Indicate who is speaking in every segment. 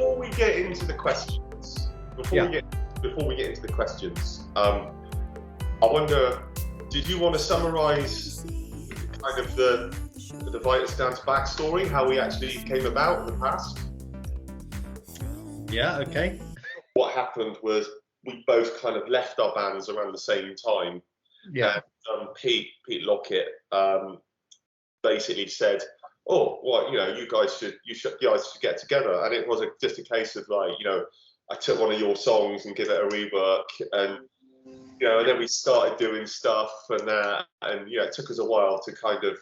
Speaker 1: before we get into the questions, before we get into the questions, I wonder, did you want to summarise kind of the Vitazdance backstory, how we actually came about in the past?
Speaker 2: Yeah, okay.
Speaker 1: What happened was we both kind of left our bands around the same time.
Speaker 2: Yeah.
Speaker 1: And Pete Lockett basically said, "Oh, well, you know, you guys should get together." And it was just a case of like, you know, I took one of your songs and give it a rework, and you know, and then we started doing stuff, and you know, it took us a while to kind of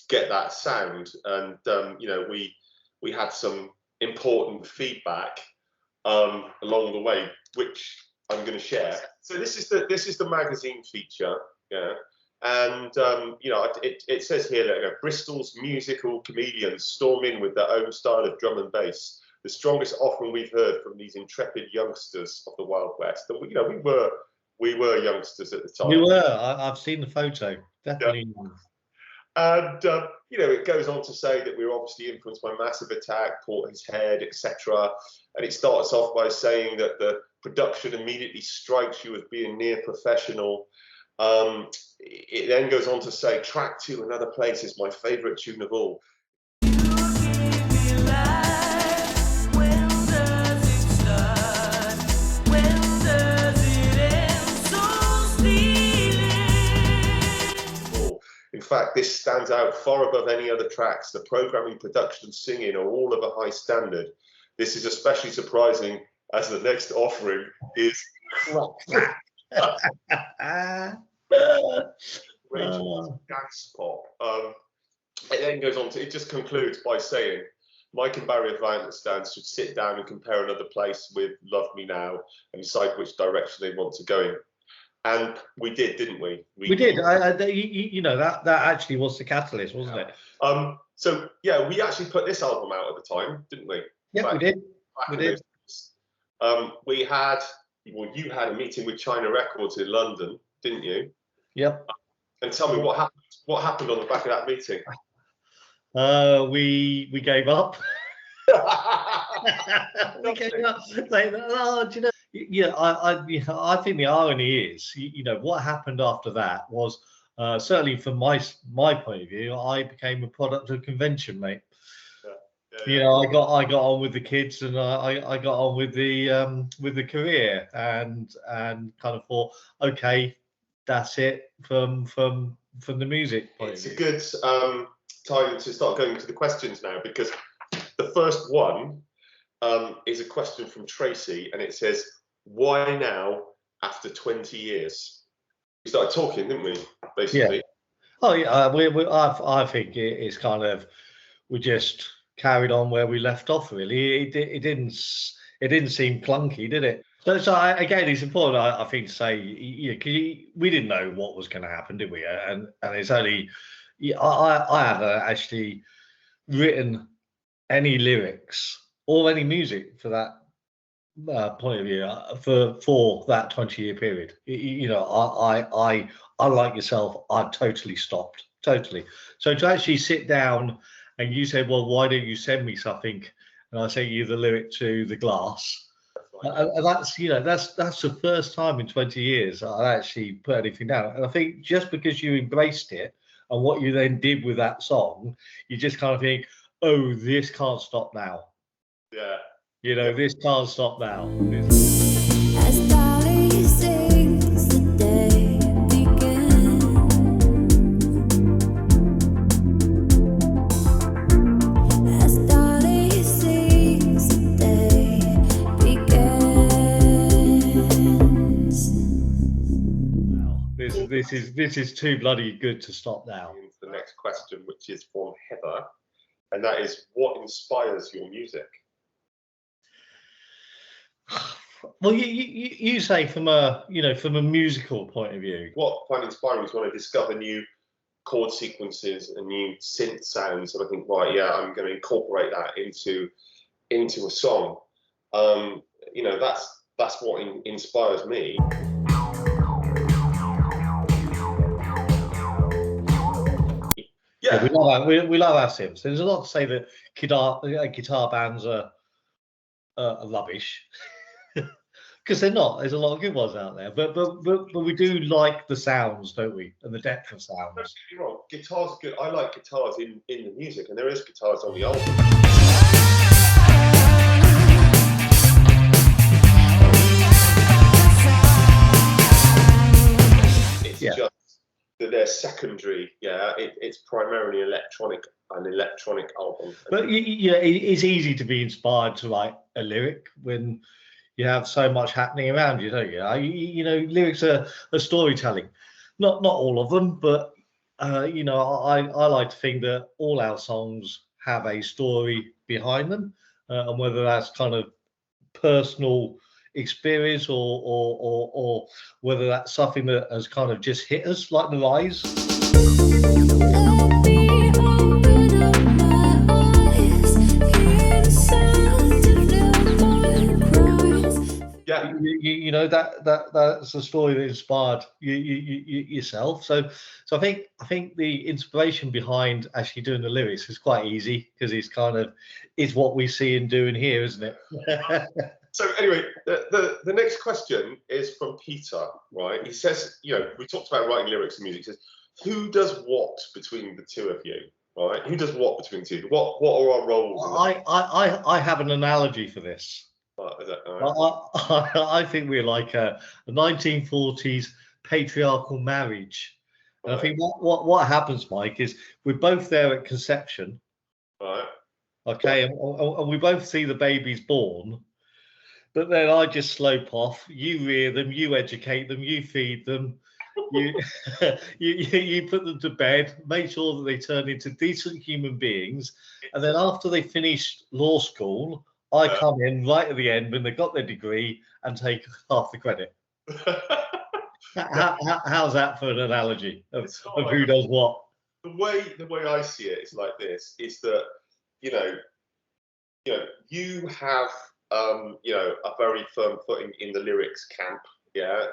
Speaker 1: get that sound, and you know, we had some important feedback along the way, which I'm going to share. So this is the magazine feature, yeah, and you know, it says here that, you know, Bristol's musical comedians storm in with their own style of drum and bass, the strongest offering we've heard from these intrepid youngsters of the Wild West. And you know, we were youngsters at the time.
Speaker 2: We were. I've seen the photo, definitely.
Speaker 1: Yeah. And you know, it goes on to say that we were obviously influenced by Massive Attack, Portishead, etc. And it starts off by saying that the production immediately strikes you as being near professional. It then goes on to say, track 2, Another Place, is my favourite tune of all. In fact, this stands out far above any other tracks. The programming, production, and singing are all of a high standard. This is especially surprising as the next offering is dance pop. It then goes on to, it just concludes by saying, Mike and Barry of Vitazdance should sit down and compare Another Place with Love Me Now and decide which direction they want to go in. And we did, didn't we?
Speaker 2: We did. You know, that actually was the catalyst, wasn't it?
Speaker 1: So yeah, we actually put this album out at the time, didn't we?
Speaker 2: Yeah, we did. We did.
Speaker 1: We had, well, you had a meeting with China Records in London, didn't you?
Speaker 2: Yep.
Speaker 1: And tell me what happened. What happened on the back of that meeting?
Speaker 2: We gave up. We gave up. Like, oh, do you know? Yeah, I think the irony is, you know, what happened after that was certainly from my point of view, I became a product of convention, mate. You know, I got on with the kids, and I got on with the career, and kind of thought, okay, that's it from the music point of view.
Speaker 1: It's a good time to start going into the questions now, because the first one is a question from Tracy, and it says, why now after 20 years? We started talking, didn't we, basically?
Speaker 2: Yeah. Oh yeah, I think it's kind of, we just carried on where we left off, really. It didn't seem clunky, did it? So again, it's important, I think, to say, because we didn't know what was going to happen, did we? And it's only, I haven't actually written any lyrics or any music for that point of view for that 20-year period. You know, I like yourself, I've totally stopped, totally. So to actually sit down and you say, well, why don't you send me something? And I send you the lyric to The Glass. And that's, you know, that's the first time in 20 years I actually put anything down. And I think just because you embraced it and what you then did with that song, you just kind of think, oh, this can't stop now.
Speaker 1: Yeah.
Speaker 2: You know, this can't stop now.
Speaker 3: As Dolly sings, the day begins. As Dolly sings, the day begins.
Speaker 2: Wow. This is too bloody good to stop now.
Speaker 1: The next question, which is from Heather, and that is, what inspires your music?
Speaker 2: Well, you say from a musical point of view.
Speaker 1: What I find inspiring is when I discover new chord sequences and new synth sounds, and I think, right, yeah, I'm going to incorporate that into a song. You know, that's what inspires me. Yeah,
Speaker 2: we love our synths. There's a lot to say that guitar bands are are rubbish. Because they're not. There's a lot of good ones out there, but we do like the sounds, don't we? And the depth of sounds.
Speaker 1: Don't get me wrong, guitars are good. I like guitars in the music, and there is guitars on the album. It's just that they're secondary. Yeah, it's primarily an electronic album.
Speaker 2: But it's easy to be inspired to write a lyric when you have so much happening around you, don't you? Lyrics are storytelling. Not all of them, but I like to think that all our songs have a story behind them, and whether that's kind of personal experience or whether that's something that has kind of just hit us, like the rise.
Speaker 3: Let me open up my eyes, hear the sound of newborn cries.
Speaker 1: Yeah,
Speaker 2: That's the story that inspired yourself. So I think the inspiration behind actually doing the lyrics is quite easy, because it's what we see and do in here, isn't it?
Speaker 1: So anyway, the next question is from Peter, right? He says, we talked about writing lyrics and music. He says, who does what between the two of you, right? Who does what between the two? What are our roles?
Speaker 2: I have an analogy for this.
Speaker 1: Is that, all right?
Speaker 2: I think we're like a 1940s patriarchal marriage. And I think what happens, Mike, is we're both there at conception.
Speaker 1: Right.
Speaker 2: Okay, and we both see the babies born. But then I just slope off. You rear them, you educate them, you feed them, you put them to bed, make sure that they turn into decent human beings, and then after they finish law school, I come in right at the end when they've got their degree and take half the credit. How's that for an analogy of who does what?
Speaker 1: The way I see it is like this: is that you have a very firm footing in the lyrics camp. Yeah,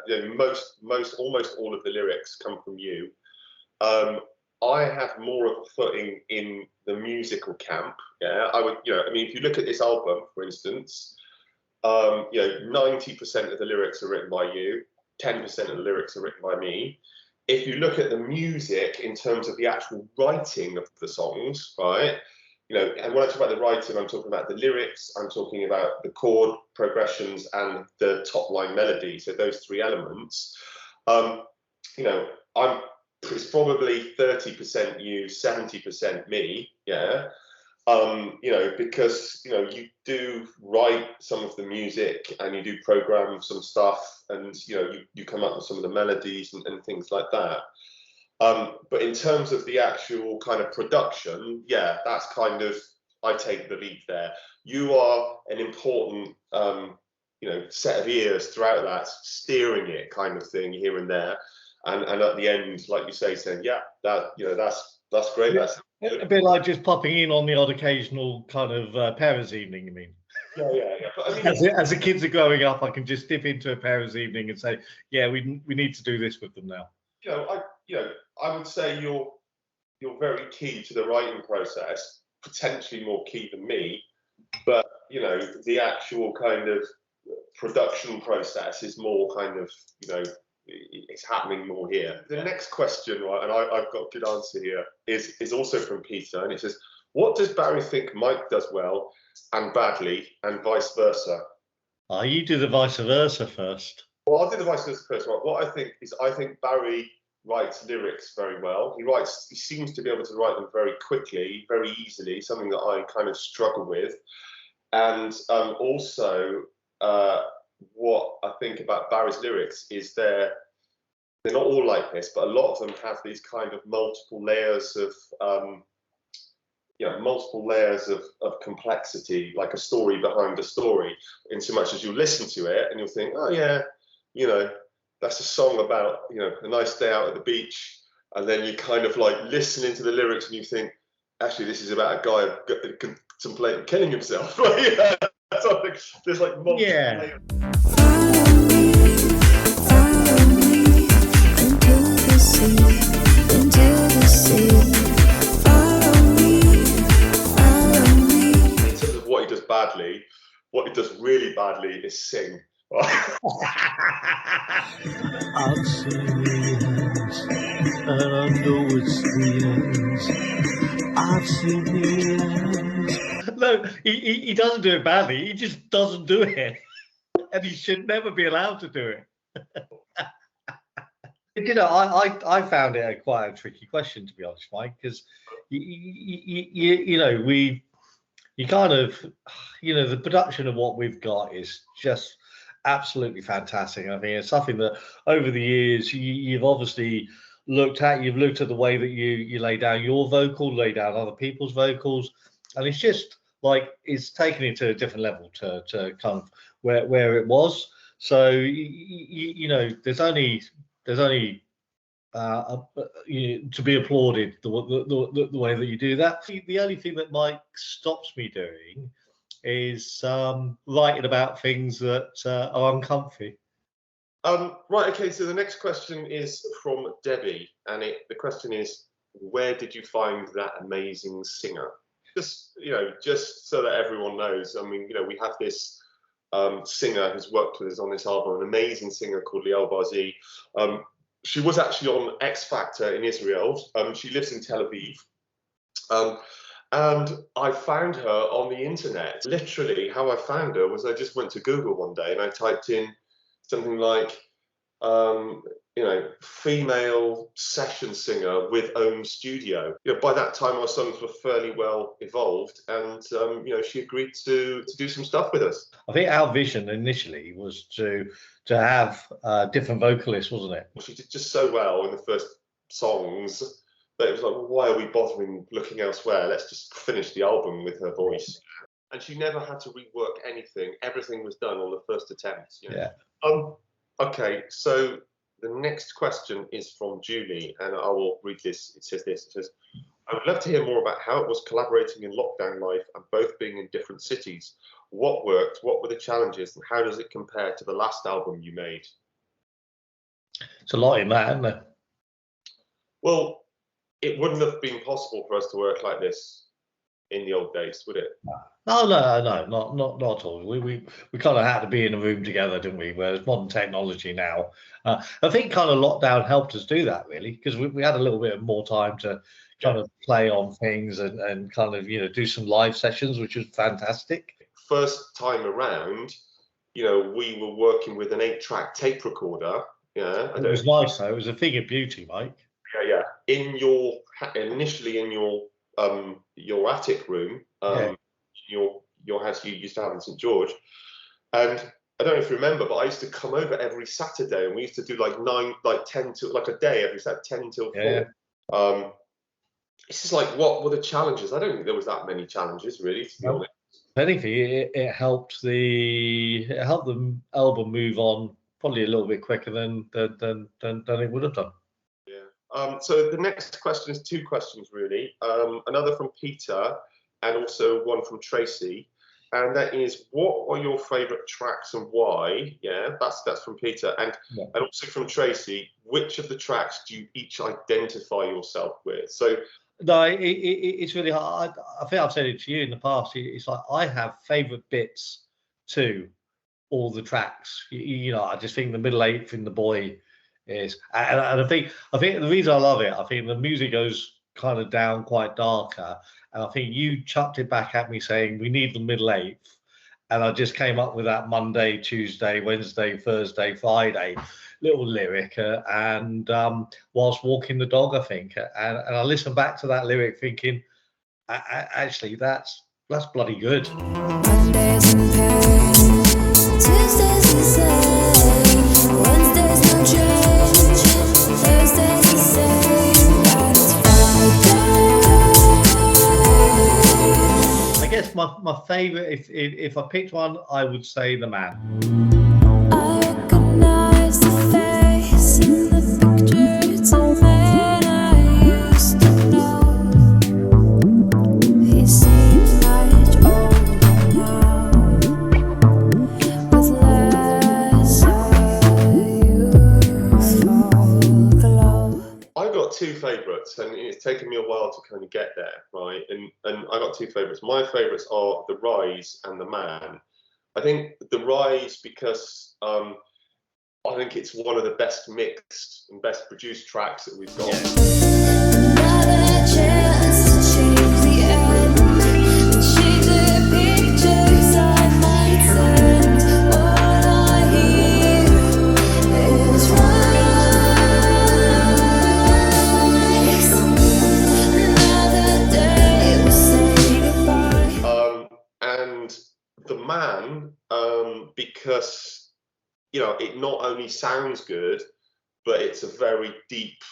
Speaker 1: almost all of the lyrics come from you. I have more of a footing in the musical camp. Yeah, I would, if you look at this album, for instance, 90% of the lyrics are written by you, 10% of the lyrics are written by me. If you look at the music in terms of the actual writing of the songs, right? And when I talk about the writing, I'm talking about the lyrics, I'm talking about the chord progressions and the top line melody. So those three elements, it's probably 30% you, 70% me. Yeah. Because, you do write some of the music and you do program some stuff, and, you come up with some of the melodies and things like that. But in terms of the actual kind of production, yeah, that's kind of, I take the lead there. You are an important, set of ears throughout that, steering it kind of thing here and there. And at the end, like you say, saying, yeah, that's great. That's
Speaker 2: a bit like just popping in on the odd occasional kind of parents' evening, you mean?
Speaker 1: Yeah. But, I mean,
Speaker 2: as the kids are growing up, I can just dip into a parents' evening and say, yeah, we need to do this with them now.
Speaker 1: I would say you're very key to the writing process, potentially more key than me, but the actual kind of production process is more kind of it's happening more here. The next question, right, and I've got a good answer here, is also from Peter, and it says, what does Barry think Mike does well and badly, and vice versa?
Speaker 2: You do the vice versa first.
Speaker 1: Well, I'll do the vice versa first. Right? What I think Barry writes lyrics very well. He seems to be able to write them very quickly, very easily, something that I kind of struggle with. And also, what I think about Barry's lyrics is they're not all like this, but a lot of them have these kind of multiple layers of complexity, like a story behind a story, in so much as you listen to it and you'll think, oh yeah, that's a song about, a nice day out at the beach. And then you kind of like listening to the lyrics and you think, actually, this is about a guy contemplating killing himself. There's like multiple layers.
Speaker 3: Follow me into the sea. Follow me.
Speaker 1: In terms of what he does badly, What it does really badly is sing.
Speaker 2: I've seen millions, and I know it's the ends. I've seen millions. No, he doesn't do it badly. He just doesn't do it, and he should never be allowed to do it. You know, I found it quite a tricky question, to be honest, Mike, because you know, you kind of, you know, the production of what we've got is just absolutely fantastic. I think it's something that over the years you've obviously looked at. You've looked at the way that you lay down your vocal, lay down other people's vocals, and it's just like it's taken it to a different level to kind of where it was. So you know, there's only to be applauded the way that you do that. The only thing that Mike stops me doing is writing about things that are uncomfy.
Speaker 1: Right, okay, so the next question is from Debbie, and the question is, where did you find that amazing singer? Just, you know, just so that everyone knows, I mean, you know, we have this singer who's worked with us on this album, an amazing singer called Liel Bar-Z. She was actually on X Factor in Israel. She lives in Tel Aviv. And I found her on the internet. Literally, how I found her was I just went to Google one day and I typed in something like, you know, female session singer with own studio. You know, by that time our songs were fairly well evolved, and you know, she agreed to do some stuff with us.
Speaker 2: I think our vision initially was to have different vocalists, wasn't it?
Speaker 1: She did just so well in the first songs that it was like, well, why are we bothering looking elsewhere? Let's just finish the album with her voice. And she never had to rework anything. Everything was done on the first attempt. You know?
Speaker 2: Yeah.
Speaker 1: Okay, so the next question is from Julie, and I will read this. It says this. It says, I would love to hear more about how it was collaborating in lockdown life and both being in different cities. What worked? What were the challenges? And how does it compare to the last album you made?
Speaker 2: It's a lot in that, isn't there?
Speaker 1: Well, it wouldn't have been possible for us to work like this in the old days, would it?
Speaker 2: No, not at all. We kind of had to be in a room together, didn't we? Whereas modern technology now, I think kind of lockdown helped us do that, really, because we had a little bit more time to kind of play on things and kind of, you know, do some live sessions, which was fantastic.
Speaker 1: First time around, you know, we were working with an 8-track tape recorder. Yeah,
Speaker 2: it was nice though. It was a thing of beauty, Mike.
Speaker 1: Yeah. Initially in your attic room, your house you used to have in St George, and I don't know if you remember, but I used to come over every Saturday, and we used to do like 10 to like a day every Saturday, 10 until 4. Yeah. It's just like, what were the challenges? I don't think there was that many challenges, really, to be honest.
Speaker 2: If anything, it helped the album move on probably a little bit quicker than it would have done.
Speaker 1: Yeah. So the next question is 2 questions, really. Another from Peter, and also one from Tracy. And that is, what are your favourite tracks and why? Yeah, that's from Peter. And also from Tracy, which of the tracks do you each identify yourself with? So
Speaker 2: no, it's really hard. I think I've said it to you in the past. It's like I have favourite bits to all the tracks. You know, I just think the middle eighth in The Boy is, and I think the reason I love it, I think the music goes kind of down quite darker, and I think you chucked it back at me saying we need the middle eighth, and I just came up with that Monday, Tuesday, Wednesday, Thursday, Friday little lyric, and whilst walking the dog, I think, and I listened back to that lyric thinking, actually that's bloody good.
Speaker 3: Mondays in pain, Tuesdays the same, Wednesdays no change, Thursdays the same, and it's Friday.
Speaker 2: I guess my favourite, if I picked one, I would say The Man.
Speaker 3: I recognize the face in the picture. It's a man I used to know. He seems much older now, with less youthful glow.
Speaker 1: I got 2 favourites, and it's taken me a while to kind of get there, right? And I got 2 favourites. My favourites are The Rise and The Man. I think The Rise, because I think it's one of the best mixed and best produced tracks that we've got.
Speaker 3: Another chance to change the end, change the pictures I might send. All I hear is rise. Another day we'll say goodbye.
Speaker 1: And The Man, because it not only sounds good, but it's a very deep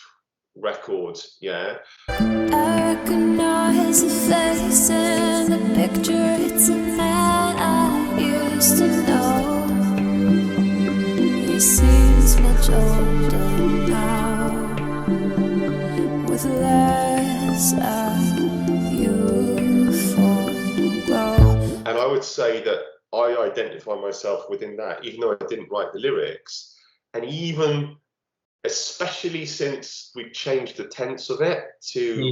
Speaker 1: record. Yeah.
Speaker 3: I recognize the face in the picture. It's a man I used to know. He seems much older now, with less youthful glow.
Speaker 1: And I would say that I identify myself within that, even though I didn't write the lyrics. And even, especially since we've changed the tense of it to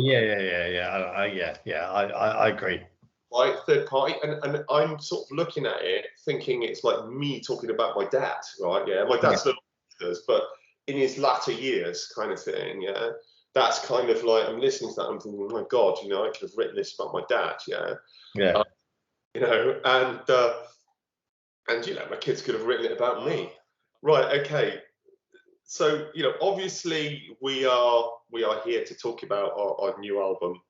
Speaker 2: I agree.
Speaker 1: Like third party, and I'm sort of looking at it, thinking it's like me talking about my dad, right? Yeah, my dad still does, but in his latter years, kind of thing. Yeah, that's kind of like I'm listening to that. I'm thinking, oh my God, I could have written this about my dad. Yeah,
Speaker 2: Yeah.
Speaker 1: And my kids could have written it about me. Right. Okay. So obviously we are here to talk about our new album,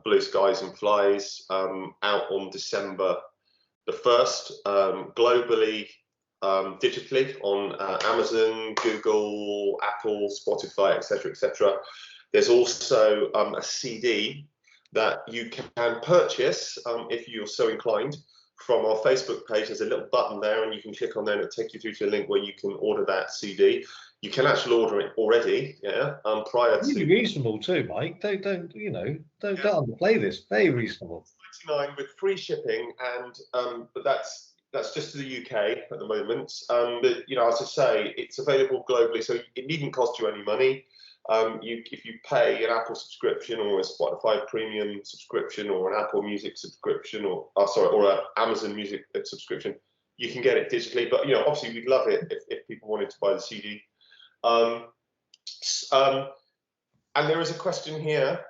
Speaker 1: Blue Skies and Flies, out on December the 1st, globally, digitally on Amazon, Google, Apple, Spotify, etc., etc. There's also a CD that you can purchase if you're so inclined from our Facebook page. There's a little button there, and you can click on there, and it'll take you through to a link where you can order that CD. You can actually order it already, prior to.
Speaker 2: Really reasonable too, Mike. Don't underplay this. Very reasonable.
Speaker 1: $99 with free shipping, and but that's just to the UK at the moment. But as I say, it's available globally, so it needn't cost you any money. If you pay an Apple subscription or a Spotify Premium subscription or an Apple Music subscription or an Amazon Music subscription, you can get it digitally. But obviously, we'd love it if people wanted to buy the CD. And there is a question here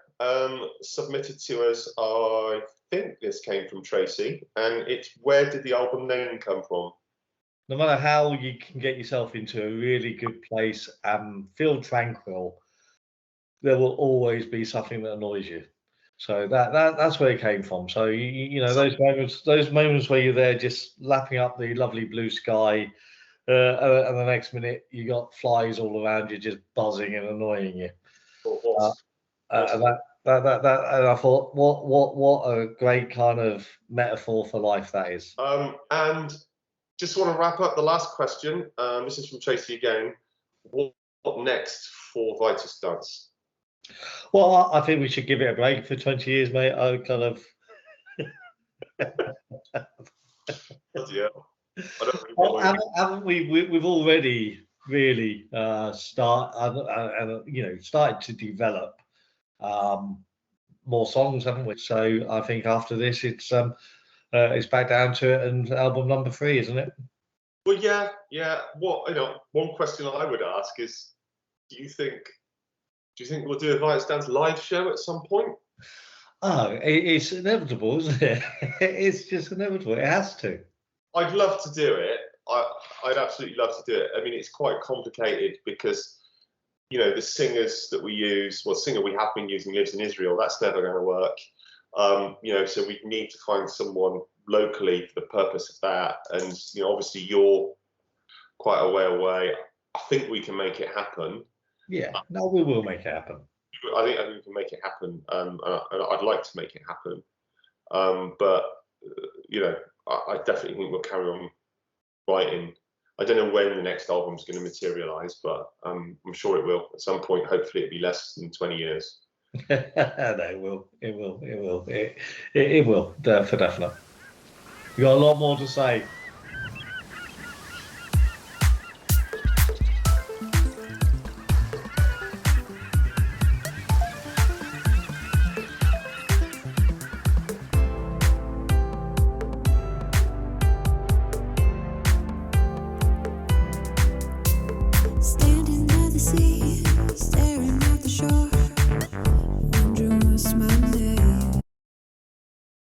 Speaker 1: submitted to us. I think this came from Tracy, and it's, where did the album name come from?
Speaker 2: No matter how you can get yourself into a really good place and feel tranquil, there will always be something that annoys you. So that's where it came from. So those moments where you're there just lapping up the lovely blue sky, and the next minute you got flies all around you just buzzing and annoying you. And I thought, what a great kind of metaphor for life that is.
Speaker 1: And just want to wrap up the last question. This is from Tracy again. What next for Vitazdance?
Speaker 2: Well, I think we should give it a break for 20 years, mate. I kind of.
Speaker 1: Yeah.
Speaker 2: Haven't we? We've already really started to develop more songs, haven't we? So I think after this, it's back down to it and album number 3, isn't it?
Speaker 1: Well, yeah. One question I would ask is, do you think we'll do a Vitazdance live show at some point?
Speaker 2: Oh, it's inevitable, isn't it? It's just inevitable. It has to.
Speaker 1: I'd love to do it. I'd absolutely love to do it. I mean, it's quite complicated because, the singers that we use, singer we have been using lives in Israel. That's never going to work. So we need to find someone locally for the purpose of that. And, obviously you're quite a way away. I think we can make it happen.
Speaker 2: Yeah, no, we will make it happen.
Speaker 1: I think we can make it happen. And I'd like to make it happen. But, I definitely think we'll carry on writing. I don't know when the next album's going to materialise, but I'm sure it will at some point. Hopefully it'll be less than 20 years.
Speaker 2: No, it will. It will, for definite. We've got a lot more to say.
Speaker 3: the sea, staring at the shore.